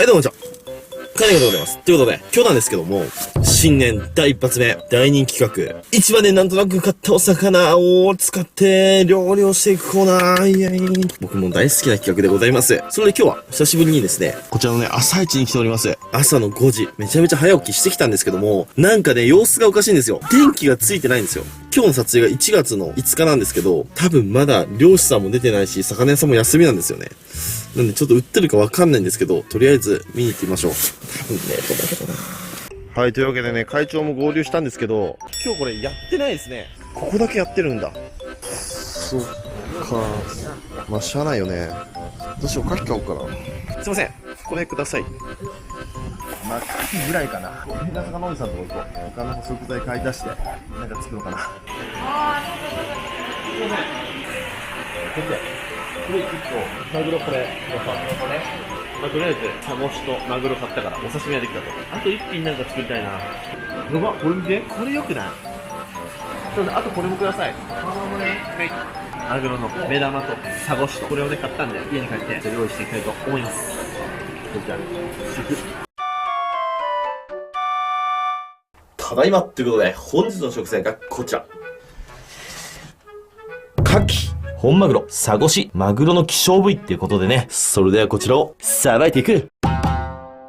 どうもこんにちは。カネゴでございます。ということで、今日なんですけども、新年第一発目、大人気企画、市場でなんとなく買ったお魚を使って料理をしていくコーナー、イエーイ。僕も大好きな企画でございます。それで今日は、久しぶりにですね、こちらのね、朝市に来ております。朝の5時、めちゃめちゃ早起きしてきたんですけども、なんかね、様子がおかしいんですよ。電気がついてないんですよ。今日の撮影が1月の5日なんですけど、多分まだ漁師さんも出てないし、魚屋さんも休みなんですよね。なんでちょっと売ってるかわかんないんですけど、とりあえず見に行ってみましょう。多分ね、これだけどな。はい、というわけでね、会長も合流したんですけど、今日これやってないですね。ここだけやってるんだ。そっか。まあ、しゃあないよね。どうしよう、牡蠣買おうかな。すいません、これください。まあ、牡蠣ぐらいかな。変な魚おじさんのとこ行こう。他の食材買い出して、なんか作ろうかな。すいません。これ1個、マグロこれ、まあ、とりあえず、サゴシとマグロ買ったから、お刺身ができたと。あと1品なんか作りたいな。やば、これ見て。これよくない？そうだ、あとこれもください。このままね、はい。マグロの目玉とサゴシと、これをね、買ったんで、家に帰って料理していきたいと思います。じゃあ、ただいまということで、本日の食材がこちら。牡蠣。本マグロ、サゴシ、マグロの希少部位っていうことでね、それではこちらをさばいていく。は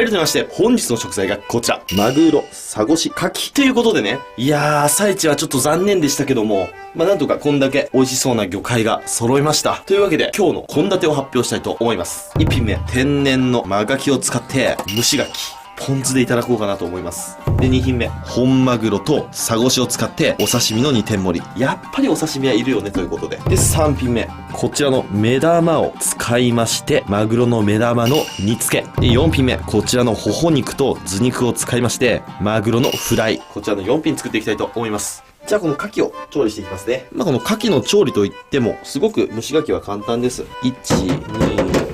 い、改めまして、本日の食材がこちら。マグロ、サゴシ、牡蠣。ということでね、いやー、朝市はちょっと残念でしたけども、まあなんとかこんだけ美味しそうな魚介が揃いました。というわけで、今日の献立を発表したいと思います。1品目、天然の真牡蠣を使って、蒸し牡蠣。ポン酢でいただこうかなと思います。で、2品目。本マグロとサゴシを使ってお刺身の2点盛り。やっぱりお刺身はいるよねということで。で、3品目。こちらの目玉を使いまして、マグロの目玉の煮付け。で、4品目。こちらの頬肉と頭肉を使いまして、マグロのフライ。こちらの4品作っていきたいと思います。じゃあこの牡蠣を調理していきますね。まあこの牡蠣の調理といっても、すごく蒸し牡蠣は簡単です。1、2、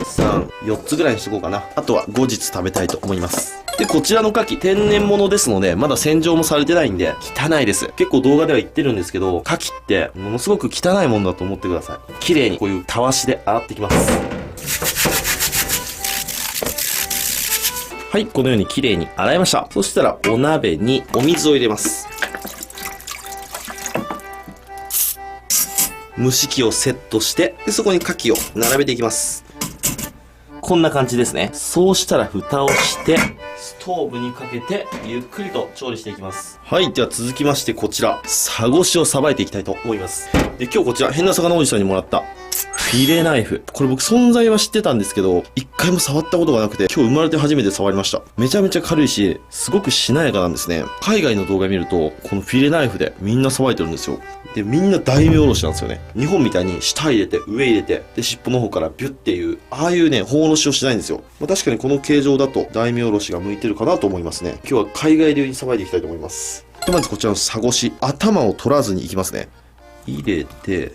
3、4つぐらいにしとこうかな。あとは後日食べたいと思います。で、こちらの牡蠣、天然物ですので、まだ洗浄もされてないんで、汚いです。結構動画では言ってるんですけど、牡蠣って、ものすごく汚いものだと思ってください。綺麗にこういうたわしで洗っていきます。はい、このように綺麗に洗いました。そしたら、お鍋にお水を入れます。蒸し器をセットして、で、そこに牡蠣を並べていきます。こんな感じですね。そうしたら蓋をして、ストーブにかけて、ゆっくりと調理していきます。はい。では続きまして、こちら、サゴシをさばいていきたいと思います。で、今日こちら、変な魚おじさんにもらった、フィレナイフ。これ僕存在は知ってたんですけど、一回も触ったことがなくて、今日生まれて初めて触りました。めちゃめちゃ軽いし、すごくしなやかなんですね。海外の動画見ると、このフィレナイフでみんなさばいてるんですよ。で、みんな大名おろしなんですよね。日本みたいに下入れて、上入れて、で、尻尾の方からビュッっていう、ああいうね、本おろしをしないんですよ。まあ、確かにこの形状だと大名おろしが向いてるかなと思いますね。今日は海外流にさばいていきたいと思います。で、まずこちらのサゴシ、頭を取らずにいきますね。入れて、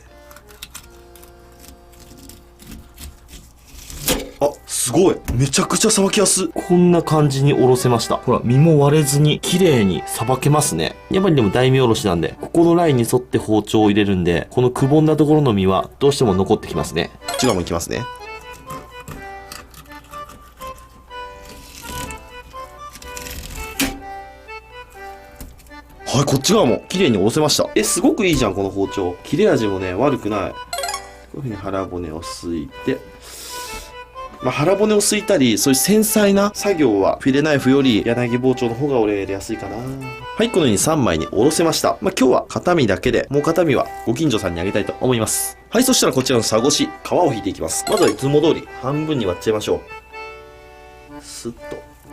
あ、すごい。めちゃくちゃさばきやす。こんな感じにおろせました。ほら、身も割れずに綺麗にさばけますね。やっぱりでも大名おろしなんで、ここのラインに沿って包丁を入れるんで、このくぼんだところの身はどうしても残ってきますね。こっち側もいきますね。はい、こっち側も綺麗におろせました。すごくいいじゃん、この包丁。切れ味もね、悪くない。こういう風に腹骨をすいて、まあ、腹骨をすいたり、そういう繊細な作業は、フィレナイフより柳包丁の方が俺やりやすいかな。はい、このように3枚におろせました。まあ、今日は片身だけで、もう片身はご近所さんにあげたいと思います。はい、そしたらこちらのサゴシ、皮を引いていきます。まずはいつも通り、半分に割っちゃいましょう。スッと、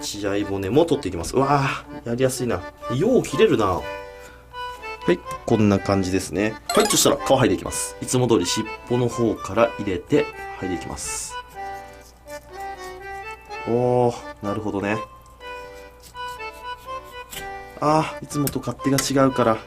血合い骨も取っていきます。うわー、やりやすいな。よう切れるな。はい、こんな感じですね。はい、そしたら皮剥いでいきます。いつも通り尻尾の方から入れて、剥いでいきます。おー、なるほどね。あー、いつもと勝手が違うから。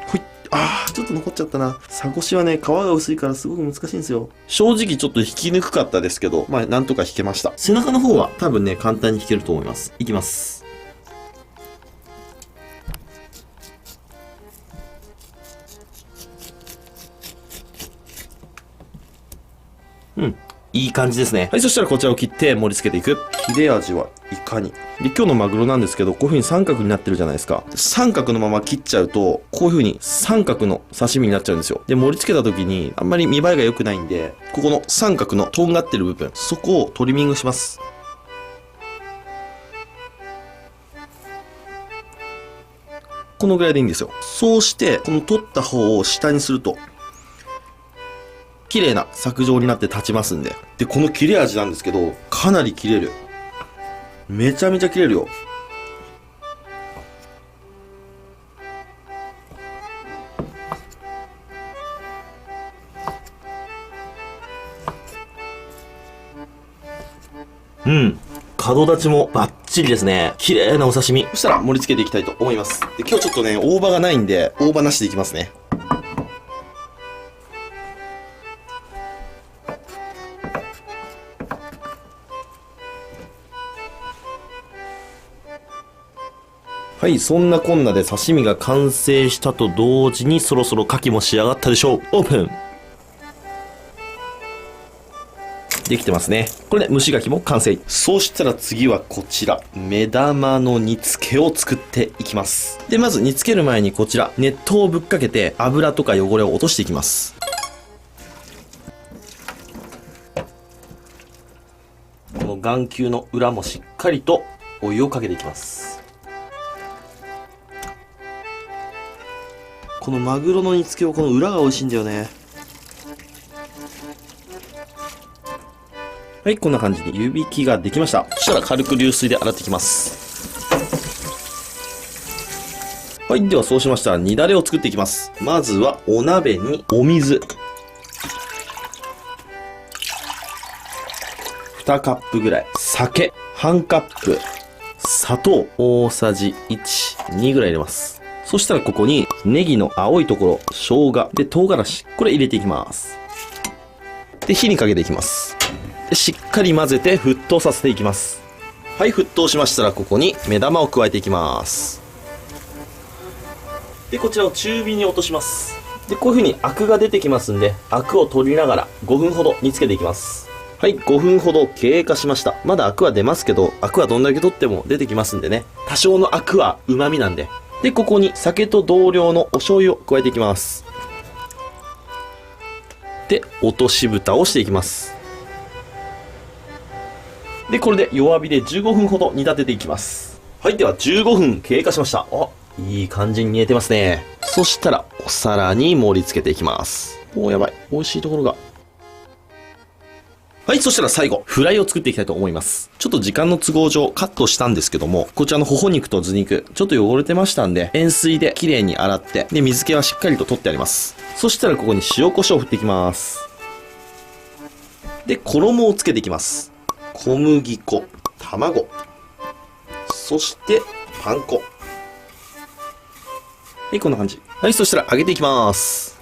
ほい。あー、ちょっと残っちゃったな。サゴシはね、皮が薄いからすごく難しいんですよ。正直ちょっと引きにくかったですけど、まあ、なんとか引けました。背中の方は多分ね、簡単に引けると思います。いきます。いい感じですね。はい、そしたらこちらを切って盛り付けていく。切れ味はいかに。で、今日のマグロなんですけど、こういう風に三角になってるじゃないですか。三角のまま切っちゃうと、こういう風に三角の刺身になっちゃうんですよ。で、盛り付けた時に、あんまり見栄えが良くないんで、ここの三角のとんがってる部分、そこをトリミングします。このぐらいでいいんですよ。そうして、この取った方を下にすると、綺麗な削状になって立ちますんで。で、この切れ味なんですけど、かなり切れる。めちゃめちゃ切れるよ。角立ちもバッチリですね。綺麗なお刺身。そしたら盛り付けていきたいと思います。で、今日ちょっとね、大葉がないんで、大葉なしでいきますね。はい、そんなこんなで刺身が完成したと同時にそろそろ牡蠣も仕上がったでしょう。オープン。できてますね。これで蒸し牡蠣も完成。そうしたら次はこちら、目玉の煮付けを作っていきます。で、まず煮付ける前にこちら、熱湯をぶっかけて油とか汚れを落としていきます。この眼球の裏もしっかりとお湯をかけていきます。このマグロの煮付けはこの裏が美味しいんだよね。はい、こんな感じに湯引きができました。そしたら軽く流水で洗っていきます。はい、ではそうしましたら煮だれを作っていきます。まずはお鍋にお水。2カップぐらい。酒。半カップ。砂糖。大さじ1、2ぐらい入れます。そしたらここにネギの青いところ、生姜、で唐辛子。これ入れていきます。で、火にかけていきます。で、しっかり混ぜて沸騰させていきます。はい、沸騰しましたらここに目玉を加えていきます。で、こちらを中火に落とします。で、こういう風にアクが出てきますんで、アクを取りながら5分ほど煮つけていきます。はい、5分ほど経過しました。まだアクは出ますけど、アクはどんだけ取っても出てきますんでね。多少のアクは旨味なんで。で、ここに酒と同量のお醤油を加えていきます。で、落とし蓋をしていきます。で、これで弱火で15分ほど煮立てていきます。はい、では15分経過しました。あ、いい感じに煮えてますね。そしたら、お皿に盛り付けていきます。おー、やばい。美味しいところが。はい、そしたら最後、フライを作っていきたいと思います。ちょっと時間の都合上カットしたんですけども、こちらの頬肉と頭肉、ちょっと汚れてましたんで、塩水で綺麗に洗って、で、水気はしっかりと取ってあります。そしたらここに塩コショウを振っていきます。で、衣をつけていきます。小麦粉、卵、そしてパン粉。はい、こんな感じ。はい、そしたら揚げていきます。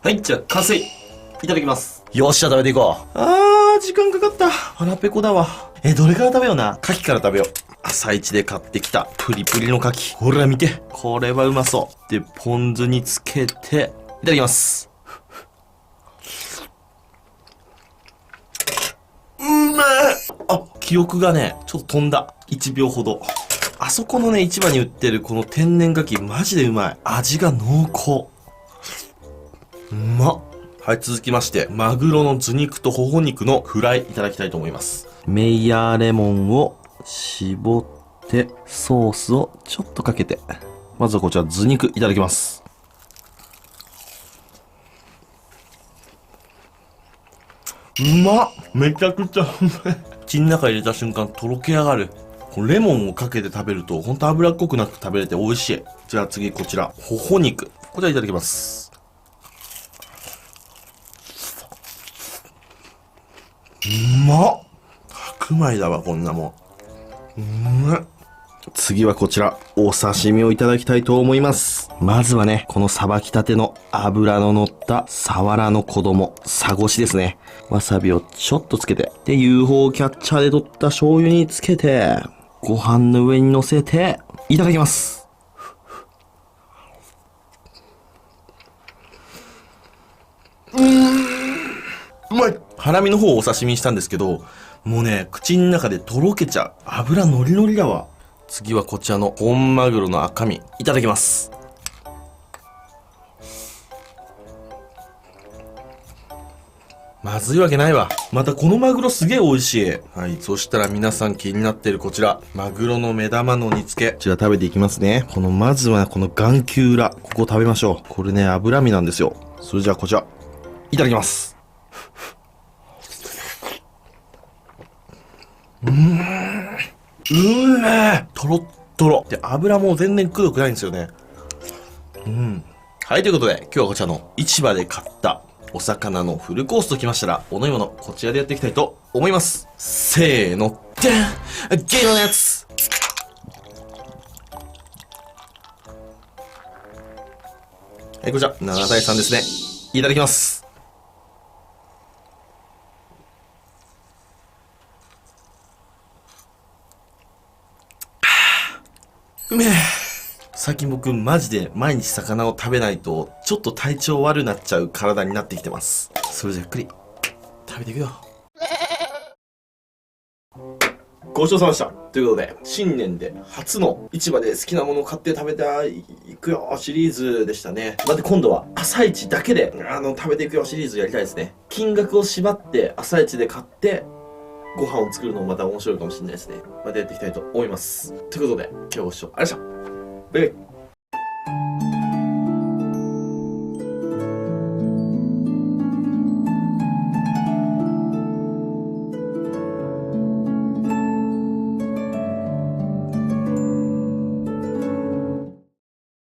はい、じゃあ完成。いただきます。よっしゃ、食べていこう。時間かかった。腹ペコだわ。どれから食べような。牡蠣から食べよう。朝一で買ってきたプリプリの牡蠣。ほら見て。これはうまそう。で、ポン酢につけて、いただきます。記憶がね、ちょっと飛んだ。1秒ほど。あそこのね、市場に売ってるこの天然牡蠣、マジでうまい。味が濃厚。うまっ。はい、続きまして、マグロの頭肉と頬肉のフライいただきたいと思います。メイヤーレモンを絞って、ソースをちょっとかけて。まずはこちら頭肉いただきます。うまっ。めちゃくちゃうまい。口の中入れた瞬間とろけ上がる。このレモンをかけて食べるとほんと脂っこくなく食べれて美味しい。じゃあ次こちら、頬肉。こちらいただきます。まっ。白米だわ、こんなもん。次はこちら、お刺身をいただきたいと思います。まずはね、このさばきたての脂の乗ったサワラの子供、サゴシですね。わさびをちょっとつけて、で、UFO キャッチャーで取った醤油につけて、ご飯の上に乗せて、いただきます。うまい。ハラミの方をお刺身にしたんですけど、もうね、口の中でとろけちゃう。脂ノリノリだわ。次はこちらの本マグロの赤身、いただきます。まずいわけないわ。またこのマグロすげえ美味しい。はい。そしたら皆さん気になってるこちら、マグロの目玉の煮付け。こちら食べていきますね。まずはこの眼球裏。ここ食べましょう。これね、脂身なんですよ。それじゃあこちら、いただきます。とろっとろ。で、油も全然くどくないんですよね。はい、ということで、今日はこちらの市場で買ったお魚のフルコースときましたら、お飲み物、こちらでやっていきたいと思います。せーの、でん！ゲームのやつ！はい、こちら、7対3ですね。いただきます。うめえ。最近僕マジで毎日魚を食べないとちょっと体調悪なっちゃう体になってきてます。それじゃゆっくり食べていくよ。ごちそうさまでした。ということで、新年で初の市場で好きなものを買って食べていくよシリーズでしたね。また今度は朝市だけで食べていくよシリーズやりたいですね。金額を縛って朝市で買ってご飯を作るのもまた面白いかもしれないですね。またやっていきたいと思います。ということで、今日ご視聴ありがとうございました。バイバイ。